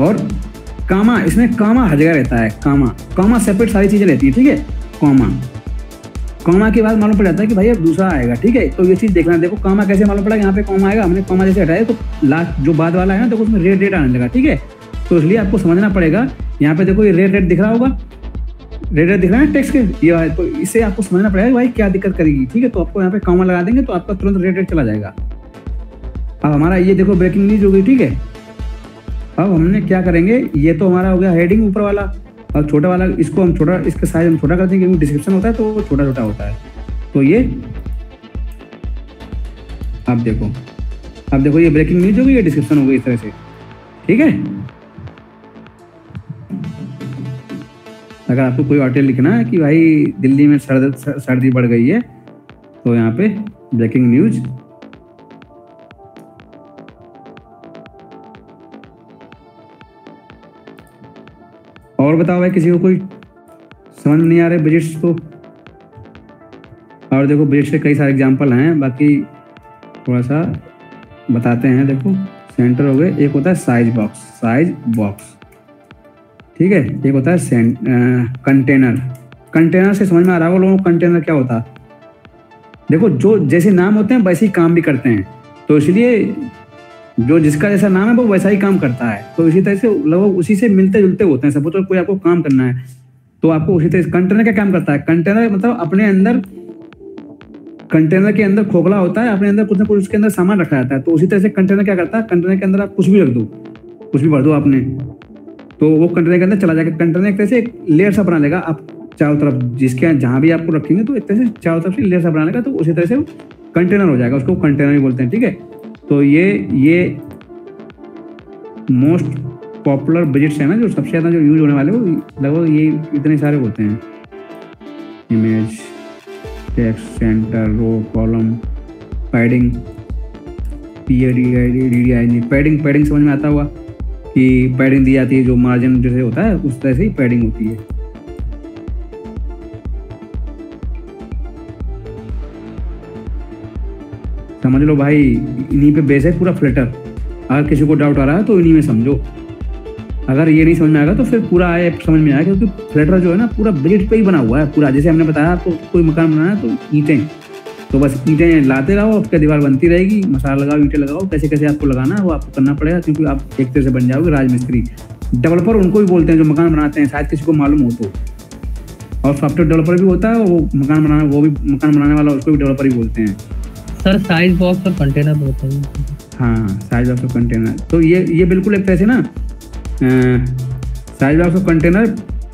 S1: और कामा, इसमें कामा हर जगह रहता है, कामा सेपरेट सारी चीज़ें रहती है, ठीक है। कामा के बाद मालूम पड़ जाता है कि भाई अब दूसरा आएगा, ठीक है। तो ये चीज़ देखना, देखो कामा कैसे मालूम पड़ा, यहाँ पे कामा आएगा, हमने कामा जैसे हटाया तो लास्ट जो बाद वाला है ना, देखो उसमें रेड आने लगा, ठीक है। तो इसलिए आपको समझना पड़ेगा, यहाँ पे देखो ये रेड दिख रहा होगा, रेड दिख रहा है टेक्स्ट के, ये तो इससे आपको समझना पड़ेगा भाई क्या दिक्कत करेगी, ठीक है। तो आपको यहाँ पे कामा लगा देंगे तो आपका तुरंत रेड चला जाएगा। अब हमारा ये देखो ब्रेकिंग न्यूज हो गई, ठीक है। अब हमने क्या करेंगे, ये तो हमारा हो गया हेडिंग ऊपर वाला, अब छोटा वाला इसको हम छोटा, इसका साइज हम छोटा कर देंगे क्योंकि डिस्क्रिप्शन होता है तो वो छोटा होता है। तो ये अब देखो ये ब्रेकिंग न्यूज हो गई, ये डिस्क्रिप्शन हो गई इस तरह से, ठीक है। अगर आपको कोई आर्टिकल लिखना है कि भाई दिल्ली में सर्दी बढ़ गई है तो यहाँ पे ब्रेकिंग न्यूज, और बताओ भाई किसी को कोई समझ नहीं आ रहे बजट्स को। और देखो बजट के कई सारे एग्जांपल हैं, बाकी थोड़ा सा बताते हैं। देखो सेंटर हो गए, एक होता है साइज बॉक्स, ठीक है, एक होता है कंटेनर से समझ में आ रहा होगा लोगों को कंटेनर क्या होता है। देखो जो जैसे नाम होते हैं वैसे ही काम भी करते हैं, तो इसलिए जो जिसका जैसा नाम है वो वैसा ही काम करता है, तो इसी तरह से लगभग उसी से मिलते जुलते होते हैं। सपोज कोई आपको काम करना है तो आपको उसी तरह कंटेनर क्या काम करता है, कंटेनर मतलब अपने अंदर, कंटेनर के अंदर खोखला होता है, अपने अंदर कुछ ना कुछ उसके अंदर सामान रखा जाता है। तो उसी तरह से कंटेनर क्या करता है, कंटेनर के अंदर आप कुछ भी रख दो, कुछ भी भर दो आपने, तो वो कंटेनर के अंदर चला जाएगा। कंटेनर एक तरह से एक लेयर सा बना लेगा, आप चारों तरफ जिसके जहाँ भी आपको रखेंगे तो एक तरह से चारों तरफ से लेयर सा बना लेगा, तो उसी तरह से कंटेनर हो जाएगा, उसको कंटेनर ही बोलते हैं, ठीक है। तो ये मोस्ट पॉपुलर बजट्स है ना, जो सबसे ज़्यादा जो यूज होने वाले वो लगभग ये इतने सारे होते हैं, इमेज, टेक्स्ट, सेंटर, रो, कॉलम, पैडिंग, PADING, पैडिंग समझ में आता हुआ कि पैडिंग दी जाती है, जो मार्जिन जैसे होता है उस तरह से ही पैडिंग होती है। समझ लो भाई, इन्हीं पे बेस है पूरा फ्लटर। अगर किसी को डाउट आ रहा है तो इन्हीं में समझो, अगर ये नहीं समझ में आएगा तो फिर पूरा ऐप समझ में आएगा, क्योंकि फ्लटर जो है ना पूरा बजट पे ही बना हुआ है पूरा। जैसे हमने बताया आपको कोई मकान बनाना है तो ईंटें, तो बस ईंटें लाते रहो, आपका दीवार बनती रहेगी, मसाला लगाओ, ईंटें लगाओ, कैसे कैसे आपको लगाना है वो आपको करना पड़ेगा, क्योंकि आप एक तरह से बन जाओगे राजमिस्त्री। डेवलपर उनको भी बोलते हैं जो मकान बनाते हैं, शायद किसी को मालूम हो तो। और सॉफ्टवेयर डेवलपर भी होता है, वो मकान बनाने वाला, उसको भी डेवलपर ही बोलते हैं।
S3: सर साइज बॉक्स और कंटेनर बताइए।
S1: हाँ, साइज बॉक्स और कंटेनर, तो ये बिल्कुल एक तरह से ना साइज बॉक्स और कंटेनर।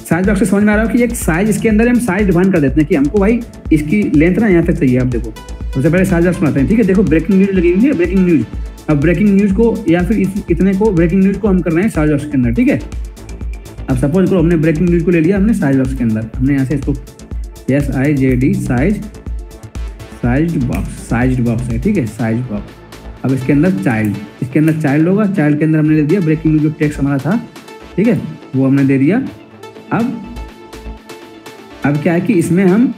S1: साइज बॉक्स से समझ में आ रहा है कि एक साइज, इसके अंदर हम साइज डिफाइन कर देते हैं कि हमको भाई इसकी लेंथ ना यहाँ तक चाहिए। आप देखो सबसे पहले साइज बॉक्स बनाते हैं, ठीक है। देखो ब्रेकिंग न्यूज लगी हुई है, ब्रेकिंग न्यूज। अब ब्रेकिंग न्यूज को या फिर इतने को ब्रेकिंग न्यूज को हम कर रहे हैं साइज बॉक्स के अंदर, ठीक है। अब सपोज करो हमने ब्रेकिंग न्यूज को ले लिया हमने साइज बॉक्स के अंदर, हमने यहाँ से इसको SIZD साइज्ड बॉक्स है, ठीक है, साइज बॉक्स। अब इसके अंदर चाइल्ड होगा, चाइल्ड के अंदर हमने ले दिया ब्रेकिंग न्यूज, जो टेक्स्ट हमारा था ठीक है, वो हमने दे दिया। अब क्या है कि इसमें हम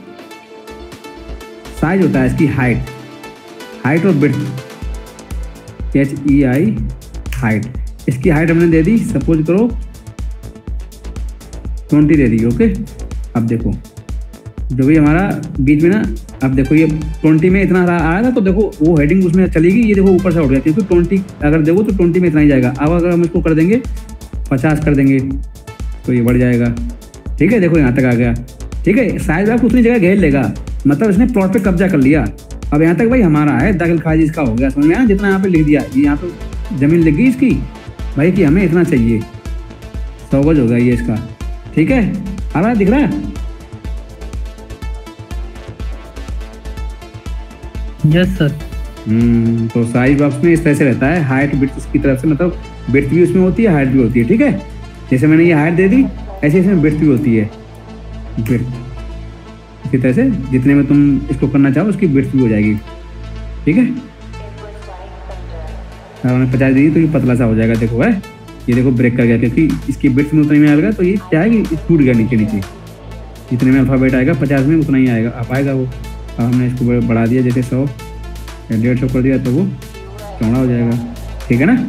S1: साइज होता है इसकी हाइट और विड्थ, HEI हाइट, इसकी हाइट हमने दे दी, सपोज करो 20 दे दी। ओके, अब देखो जो भी हमारा बीच में ना, अब देखो ये 20 में इतना आया था, तो देखो वो हेडिंग उसमें चलेगी, ये देखो ऊपर से उठ गया, क्योंकि 20 अगर देखो तो 20 में इतना ही जाएगा। अब अगर हम इसको कर देंगे 50 कर देंगे तो ये बढ़ जाएगा। ठीक है, देखो यहाँ तक आ गया। ठीक है, साइज आपको उतनी जगह घेर लेगा, मतलब इसने प्लॉट पे कब्जा कर लिया। अब यहाँ तक भाई हमारा है, दाखिल खारिज इसका हो गया, समझ में आया? जितना यहाँ पे लिख दिया, ये यहाँ पे जमीन लिख गई इसकी भाई कि हमें इतना चाहिए, 100 गज हो गया ये इसका। ठीक है, आ रहा है, दिख रहा है?
S3: Yes sir.
S1: तो साइज बॉक्स में इस तरह से रहता है, हाइट विड्थ की तरफ से, मतलब विड्थ भी उसमें होती है, हाइट भी होती है। ठीक है, जैसे मैंने ये हाइट दे दी, ऐसे इसमें विड्थ भी होती है, विड्थ इसी तरह से जितने में तुम इसको करना चाहो उसकी विड्थ भी हो जाएगी। ठीक है, अगर मैंने 50 दी तो ये पतला सा हो जाएगा। देखो है, ये देखो ब्रेक कर गया, क्योंकि इसकी विड्थ में उतना ही आएगा, तो ये क्या है कि टूट गया नीचे नीचे। जितने में अल्फाबेट आएगा 50 में उतना ही आएगा, आ पाएगा वो। अब हमने इसको बढ़ा दिया, जैसे 100 या 150 कर दिया तो वो चौड़ा हो जाएगा। ठीक है ना,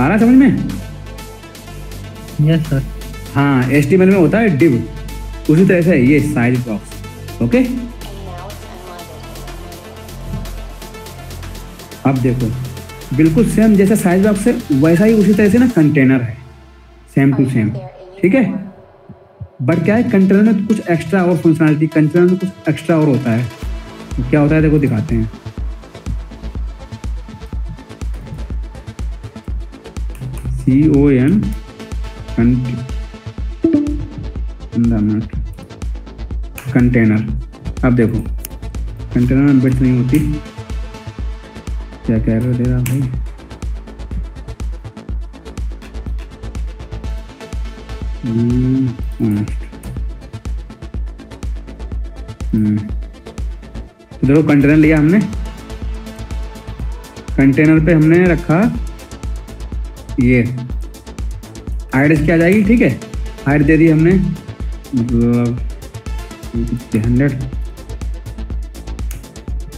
S1: आ रहा समझ में?
S3: Yes sir.
S1: हाँ, HTML में होता है डिव, उसी तरह से ये साइज बॉक्स। ओके, अब देखो बिल्कुल सेम जैसे साइज बॉक्स है, वैसा ही उसी तरह से ना कंटेनर है, सेम टू सेम। ठीक है, बट क्या है, कंटेनर में कुछ एक्स्ट्रा और फंक्शनलिटी, कंटेनर में कुछ एक्स्ट्रा और होता है। तो क्या होता है देखो, दिखाते हैं। CON container. अब देखो कंटेनर में विड्थ नहीं होती, क्या कह रहे हो दे रहा भाई? तो देखो कंटेनर लिया हमने, कंटेनर पे हमने रखा ये हाइट इसकी आ जाएगी। ठीक है, हाइट दे दी हमने 100।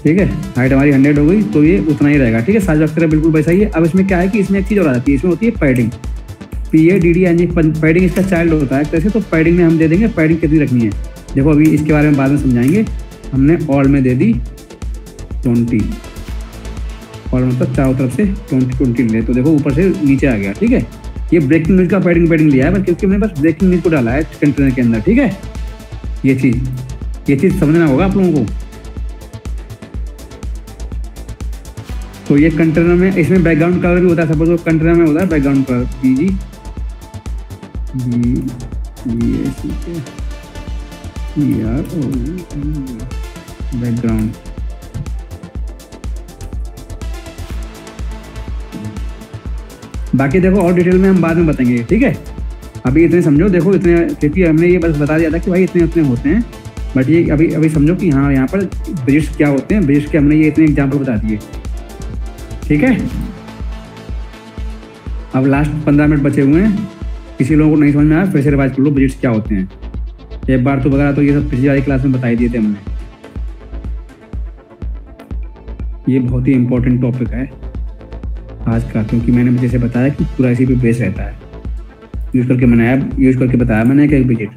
S1: ठीक है, हाइट हमारी 100 हो गई, तो ये उतना ही रहेगा। ठीक है, साइज बॉक्स बिल्कुल वैसा ही है। अब इसमें क्या है कि इसमें एक चीज़ और आ जाती है, इसमें होती है पैडिंग, PADDING, पैडिंग इसका चाइल्ड होता है। कैसे? तो पैडिंग में हम दे देंगे पैडिंग कितनी रखनी है। देखो अभी इसके बारे में बाद में समझाएंगे। हमने ऑल में दे दी 20, और मतलब चारों तरफ से 20 ले, तो देखो ऊपर से नीचे आ गया। ठीक है, ये ब्रेकिंग न्यूज का पैडिंग लिया है, क्योंकि हमने बस ब्रेकिंग न्यूज को डाला है कंटेनर के अंदर। ठीक है, ये चीज़ समझना होगा आप लोगों को। तो ये कंटेनर में, इसमें बैकग्राउंड कलर भी होता है। सपोज कंटेनर में होता है बैकग्राउंड कलर बैकग्राउंड। बाकी देखो और डिटेल में हम बाद में बताएंगे। ठीक है, अभी इतने समझो। देखो इतने, क्योंकि हमने ये बस बता दिया था कि भाई इतने उतने होते हैं, बट ये अभी समझो कि हाँ यहाँ पर ब्रिड्स क्या होते हैं। ब्रिड्स के हमने ये इतने एग्जाम्पल बता दिए। ठीक है, अब लास्ट 15 मिनट बचे हुए हैं। किसी लोगों को नहीं समझ में आया फिर से रिवाइज कर लो ब्रिड्स क्या होते हैं। एक बार तो वगैरह तो ये सब पिछली वाली क्लास में बता ही दिए थे हमने। ये बहुत ही इंपॉर्टेंट टॉपिक है आज का, क्योंकि मैंने जैसे बताया कि पूरा इसी पे बेस रहता है। यूज करके बताया मैंने कि ब्रिज।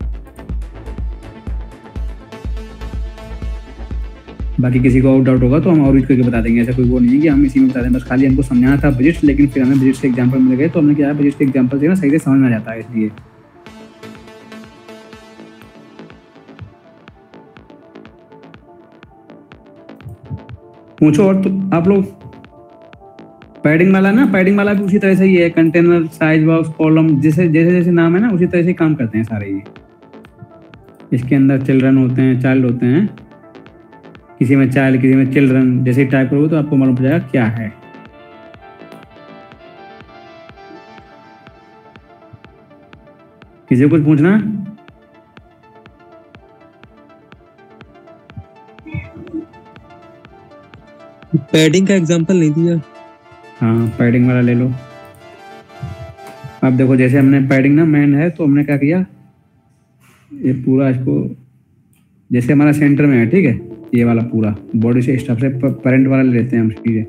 S1: बाकी किसी को और डाउट होगा तो हम और यूज करके बता देंगे। ऐसा कोई वो नहीं है कि हम इसी में बता दें, बस खाली हमको समझाना था ब्रिज, लेकिन फिर हमें ब्रिज के एग्जाम्पल मिल गए तो हमने क्या ब्रिज के एग्जाम्पल से ना सही से समझ में आ जाता है। इसलिए पूछो और तो आप लोग। पैडिंग वाला ना, पैडिंग वाला भी उसी तरह से ही है। कंटेनर, साइज बॉक्स, कॉलम, जैसे जैसे नाम है ना उसी तरह से काम करते हैं सारे ये। इसके अंदर चिल्ड्रन होते हैं, चाइल्ड होते हैं, किसी में चाइल्ड किसी में चिल्ड्रन। जैसे टाइप करोगे तो आपको मालूम पड़ जाएगा क्या है। किसी को कुछ पूछना?
S2: पैडिंग का एग्जांपल नहीं दिया।
S1: हाँ, पैडिंग वाला ले लो। अब देखो जैसे हमने पैडिंग ना मैन है, तो हमने क्या किया, ये पूरा इसको जैसे हमारा सेंटर में है, ठीक है, ये वाला पूरा बॉडी से स्टफ से पेरेंट वाला ले लेते हैं हम चीज़ें,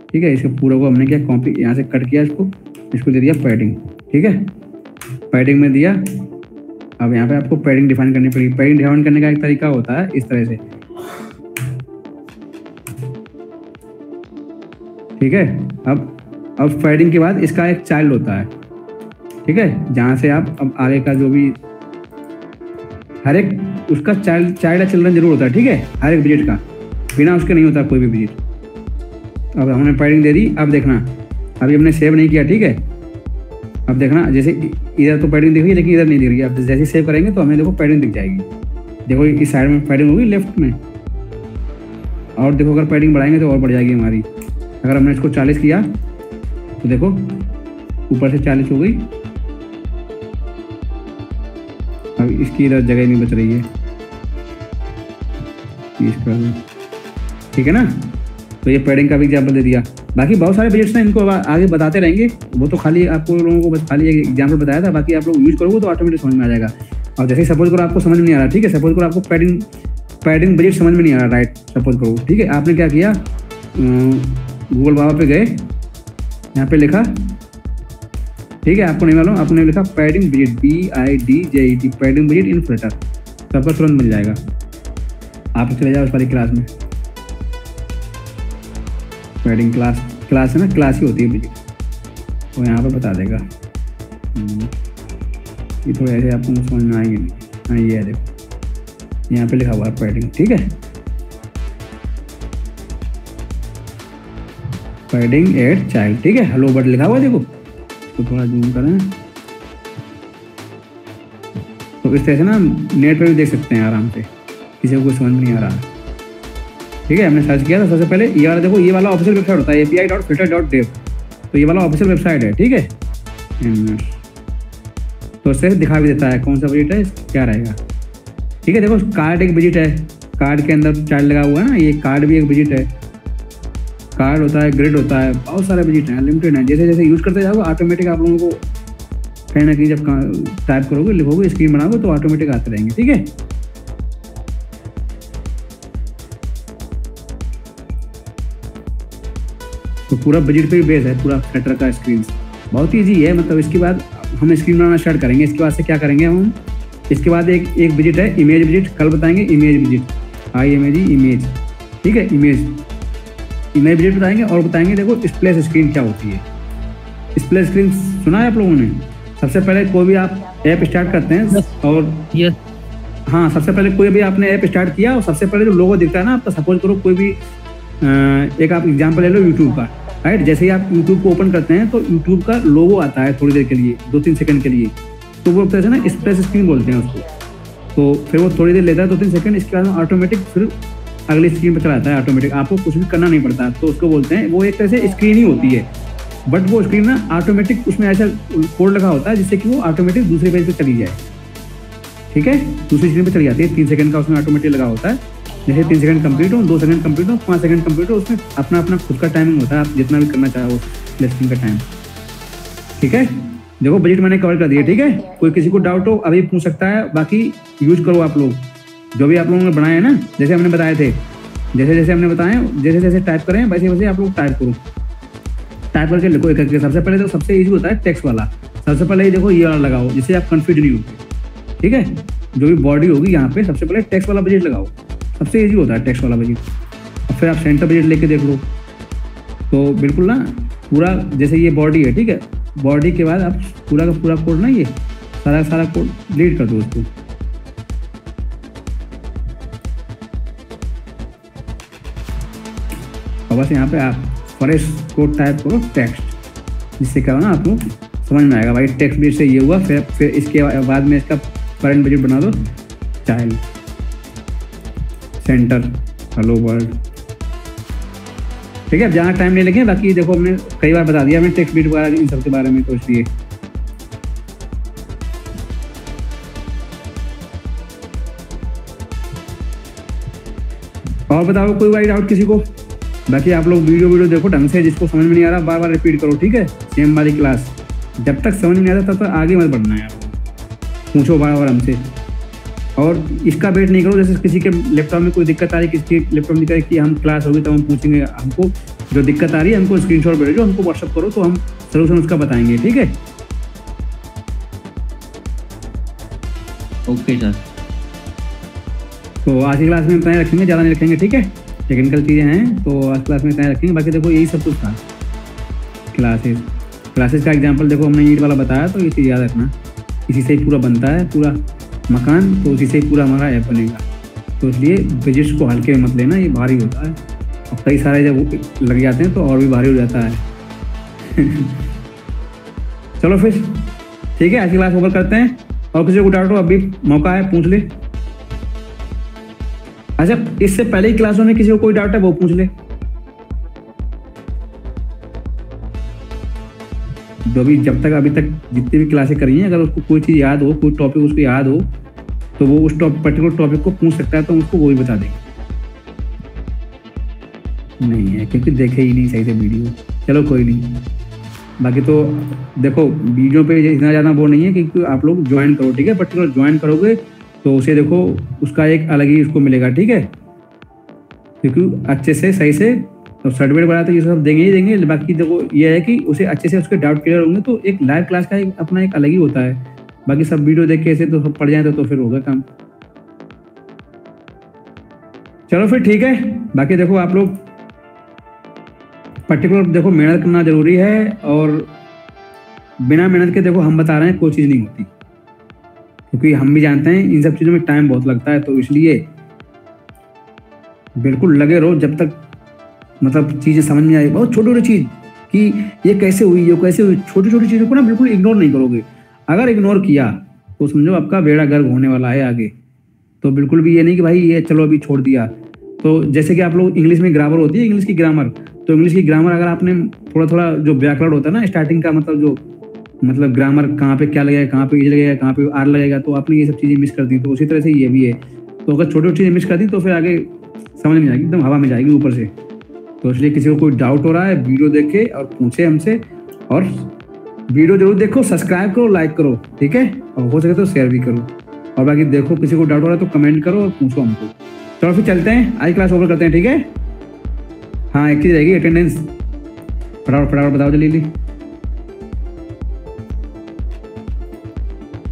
S1: ठीक है। इसको पूरा को हमने क्या कॉपी यहाँ से कट किया, इसको दे दिया पैडिंग, ठीक है। पैडिंग में दिया। अब यहाँ पे आपको पैडिंग डिफाइन करनी पड़ेगी। पैडिंग डिफाइन करने का एक तरीका होता है इस तरह से, ठीक है। अब पैडिंग के बाद इसका एक चाइल्ड होता है, ठीक है, जहाँ से आप अब आगे का जो भी हर एक उसका चाइल्ड या चिल्ड्रन जरूर होता है, ठीक है, हर एक विजिट का, बिना उसके नहीं होता कोई भी विजिट। अब हमने पैडिंग दे दी। अब देखना, अभी हमने सेव नहीं किया, ठीक है। अब देखना, जैसे इधर तो पैडिंग दिख रही है लेकिन इधर नहीं दिख रही है। अब जैसे सेव करेंगे तो हमें देखो पैडिंग दिख जाएगी। देखो इस साइड में पैडिंग होगी लेफ्ट में, और देखो अगर पैडिंग बढ़ाएंगे तो और बढ़ जाएगी हमारी। अगर हमने इसको 40 किया तो देखो ऊपर से 40 हो गई। अब इसकी इधर जगह नहीं बच रही है, ठीक है ना। तो ये पैडिंग का भी एग्जाम्पल दे दिया। बाकी बहुत सारे बजट्स हैं, इनको आगे बताते रहेंगे। वो तो खाली आपको लोगों को खाली एक एग्जाम्पल बताया था, बाकी आप लोग यूज करोगे तो ऑटोमेटिक समझ में आ जाएगा। और जैसे सपोज करो आपको समझ में नहीं आ रहा, ठीक है, सपोज करो आपको पैडिंग बजट समझ में नहीं आ रहा, राइट, सपोज करो, ठीक है। आपने क्या किया, गूगल बाबा पे गए, यहाँ पे लिखा, ठीक है, आपको नहीं मालूम, आपने लिखा padding budget, BIDJET, padding budget in Flutter, तो आपका तुरंत मिल जाएगा। आप चले जाओ उस वाली क्लास में, पैडिंग क्लास है ना, क्लास ही होती है बजट, वो यहाँ पे बता देगा। ये थोड़ा ऐसे आपको समझ में आएंगे नहीं। हाँ ये है, देखो यहाँ पे लिखा हुआ है पैडिंग, ठीक है, पैडिंग एट चाइल्ड, ठीक है, हेलो बर्ड लिखा हुआ है, देखो। तो थोड़ा जूम करें तो इस तरह से ना नेट पे भी देख सकते हैं आराम से, किसी को कुछ समझ में नहीं आ रहा, ठीक है। हमने सर्च किया था सबसे पहले ये वाला, देखो ये वाला ऑफिशियल वेबसाइट होता है api.filter.dev, तो ये वाला ऑफिशियल वेबसाइट है, ठीक है। तो इससे दिखा भी देता है कौन सा बजट है, क्या रहेगा, ठीक है। देखो कार्ड एक बजट है, कार्ड के अंदर चाइल्ड लगा हुआ है ना, ये कार्ड भी एक बजट है। कार्ड होता है, ग्रिड होता है, बहुत सारे बजट हैं, लिमिटेड है। जैसे जैसे यूज करते जाओगे ऑटोमेटिक आप लोगों को कहीं ना कहीं जब टाइप करोगे, लिखोगे, स्क्रीन बनाओगे तो ऑटोमेटिक आते रहेंगे, ठीक है। तो पूरा बजट पे ही बेस है, पूरा फ्लटर का स्क्रीन बहुत ईजी है। मतलब इसके बाद हम स्क्रीन बनाना स्टार्ट करेंगे। इसके बाद से क्या करेंगे हम, इसके बाद एक बजट है इमेज बजट, कल बताएंगे इमेज बजट, IMAG इमेज, ठीक है, इमेज बजट बताएंगे। और बताएंगे देखो स्प्लैश स्क्रीन क्या होती है। स्प्लैश स्क्रीन सुना है आप लोगों ने? सबसे पहले कोई भी आप ऐप स्टार्ट करते हैं और हाँ, सबसे पहले कोई भी आपने ऐप स्टार्ट किया और सबसे पहले जो लोगो दिखता है ना आपका, सपोज करो कोई भी एक आप एग्जांपल ले लो यूट्यूब का, राइट। जैसे ही आप यूट्यूब को ओपन करते हैं तो यूट्यूब का लोगो आता है थोड़ी देर के लिए, 2-3 सेकंड के लिए, तो वो तरह से ना स्प्लैश स्क्रीन बोलते हैं उसको। तो फिर वो थोड़ी देर लेता है, 2-3 सेकंड, इसके बाद ऑटोमेटिक फिर अगली स्क्रीन पर चला जाता है ऑटोमेटिक, आपको कुछ भी करना नहीं पड़ता। तो उसको बोलते हैं, वो एक तरह से स्क्रीन ही होती है, बट वो स्क्रीन ना ऑटोमेटिक उसमें ऐसा कोड लगा होता है जिससे कि वो ऑटोमेटिक दूसरे पेज पे चली जाए, ठीक है, दूसरी स्क्रीन पे चली जाती है। 3 सेकंड का उसमें ऑटोमेटिक लगा होता है। जैसे 3 सेकंड कंप्लीट हो, 2 सेकंड कंप्लीट हो, 5 सेकंड कंप्लीट हो, उसमें अपना अपना खुद का टाइमिंग होता है, आप जितना भी करना चाहो स्क्रीन का टाइम, ठीक है। देखो बजट मैंने कवर कर दिया, ठीक है। कोई किसी को डाउट हो अभी पूछ सकता है, बाकी यूज करो आप लोग जो भी आप लोगों ने बनाए हैं ना, जैसे हमने बताए थे, जैसे जैसे हमने बताए, जैसे जैसे टाइप करें वैसे वैसे आप लोग टाइप करो, टाइप करके लिखो एक करके। सबसे पहले तो सबसे ईजी होता है टेक्स्ट वाला, सबसे पहले ही देखो ये वाला लगाओ जिससे आप कंफ्यूज नहीं होगे, ठीक है। जो भी बॉडी होगी यहाँ पे सबसे पहले टेक्स्ट वाला बजट लगाओ, सबसे ईजी होता है टेक्स्ट वाला बजट। और फिर आप सेंटर बजट लेके देख लो, तो बिल्कुल ना पूरा जैसे ये बॉडी है, ठीक है, बॉडी के बाद आप पूरा का पूरा कोड ना, ये सारा कोड डिलीट कर दो उसको। और बस यहाँ पे आप फ्रेश कोड टाइप करो टेक्स्ट, जिससे क्या हो ना आपको समझ में आएगा भाई टेक्स्ट बजट से ये हुआ। फिर इसके बाद में इसका करंट बजट बना दो, चाइल्ड, सेंटर, हेलो वर्ल्ड, ठीक है। ज़्यादा टाइम नहीं लगे, बाकी देखो हमने कई बार बता दिया, हमने टेक्स्ट बजट वगैरह इन सब के बारे में, तो इसलिए और बताओ कोई वाई डाउट किसी को। बाकी आप लोग वीडियो देखो ढंग से, जिसको समझ में नहीं आ रहा बार बार रिपीट करो, ठीक है, सेम वाली क्लास। जब तक समझ नहीं आता तब तक आगे मत बढ़ना है आपको, पूछो बार बार हमसे। और इसका वेट नहीं करो, जैसे किसी के लैपटॉप में कोई दिक्कत आ रही है, किसी के लैपटॉप में दिक्कत कि हम क्लास होगी तब हम पूछेंगे, हमको जो दिक्कत आ रही है हमको स्क्रीनशॉट भेजो, हमको व्हाट्सअप करो, तो हम सोल्यूशन उसका बताएंगे, ठीक है।
S5: Okay sir.
S1: तो आज की क्लास में इतना ही रखेंगे, ज़्यादा नहीं रखेंगे, ठीक है। टेक्निकल चीज़ें हैं तो आज क्लास में इतना ही रखेंगे। बाकी देखो यही सब कुछ था क्लासेस का एग्जांपल देखो, हमने ईंट वाला बताया, तो ये चीज़ याद रखना, इसी से ही पूरा बनता है पूरा मकान, तो उसी से ही पूरा हमारा ऐप बनेगा। तो इसलिए ब्रिजेस को हल्के में मत लेना, ये भारी होता है और कई सारे जब लग जाते हैं तो और भी भारी हो जाता है। चलो फिर ठीक है, आज की क्लास ओवर करते हैं। और किसी को डाउट हो अभी मौका है, पूछ ले। अच्छा, इससे पहले ही क्लासों में किसी को कोई डाउट है वो पूछ ले। जो भी जब तक अभी तक जितनी भी क्लासें करी हैं, अगर उसको कोई चीज़ याद हो, कोई टॉपिक उसको याद हो, तो वो उस पर्टिकुलर टॉपिक को पूछ सकता है, तो उसको वो भी बता देंगे। नहीं है क्योंकि देखे ही नहीं सही से वीडियो, चलो कोई नहीं। बाकी तो देखो वीडियो पे इतना ज़्यादा वो नहीं है कि आप लोग ज्वाइन करो, ठीक है। पर्टिकुलर ज्वाइन करोगे तो उसे देखो उसका एक अलग ही उसको मिलेगा, ठीक है। क्योंकि अच्छे से सही से तो सर्टिफिकेट बनाते ये सब देंगे ही देंगे। बाकी देखो ये है कि उसे अच्छे से उसके डाउट क्लियर होंगे, तो एक लाइव क्लास का एक अपना एक अलग ही होता है। बाकी सब वीडियो देख के ऐसे तो सब पढ़ जाए तो फिर होगा काम। चलो फिर ठीक है। बाकी देखो आप लोग पर्टिकुलर देखो मेहनत करना जरूरी है, और बिना मेहनत के देखो हम बता रहे हैं कोई चीज़ नहीं होती, क्योंकि हम भी जानते हैं इन सब चीज़ों में टाइम बहुत लगता है। तो इसलिए बिल्कुल लगे रहो जब तक मतलब चीज़ें समझ में आई। बहुत छोटी छोटी चीज़ कि ये कैसे हुई, ये कैसे हुई, छोटी छोटी चीज़ों को ना बिल्कुल इग्नोर नहीं करोगे। अगर इग्नोर किया तो समझो आपका बेड़ा गर्क होने वाला है आगे। तो बिल्कुल भी ये नहीं कि भाई ये चलो अभी छोड़ दिया। तो जैसे कि आप लोग इंग्लिश में ग्रामर होती है, इंग्लिश की ग्रामर, तो इंग्लिश की ग्रामर अगर आपने थोड़ा थोड़ा जो व्याकरण होता है ना स्टार्टिंग का, मतलब ग्रामर कहाँ पे क्या लगेगा, कहाँ पे ई लगेगा, कहाँ पे आर लगेगा, तो आपने ये सब चीज़ें मिस कर दी। तो उसी तरह से ये भी है। तो अगर छोटी छोटी चीज़ें मिस कर दी तो फिर आगे समझ नहीं आएगी, एकदम हवा में जाएगी ऊपर से। तो इसलिए किसी को कोई डाउट हो रहा है वीडियो देखे और पूछे हमसे, और वीडियो जरूर देखो, सब्सक्राइब करो, लाइक करो, ठीक है। और हो सके तो शेयर भी करो। और बाकी देखो किसी को डाउट हो रहा है तो कमेंट करो और पूछो हमको। चलो फिर चलते हैं, आज क्लास ओवर करते हैं, ठीक है। हाँ एक चीज़ रहेगी, अटेंडेंस फटाफट बताओ जल्दी।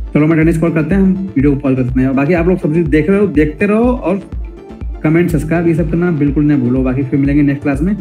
S1: चलो मैं अटेंडेंस कॉल करते हैं, हम वीडियो को कॉल करते हैं। बाकी आप लोग सब चीज़ देख रहे हो, देखते रहो, और कमेंट सब्सक्राइब ये सब करना बिल्कुल ना भूलो। बाकी फिर मिलेंगे नेक्स्ट क्लास में।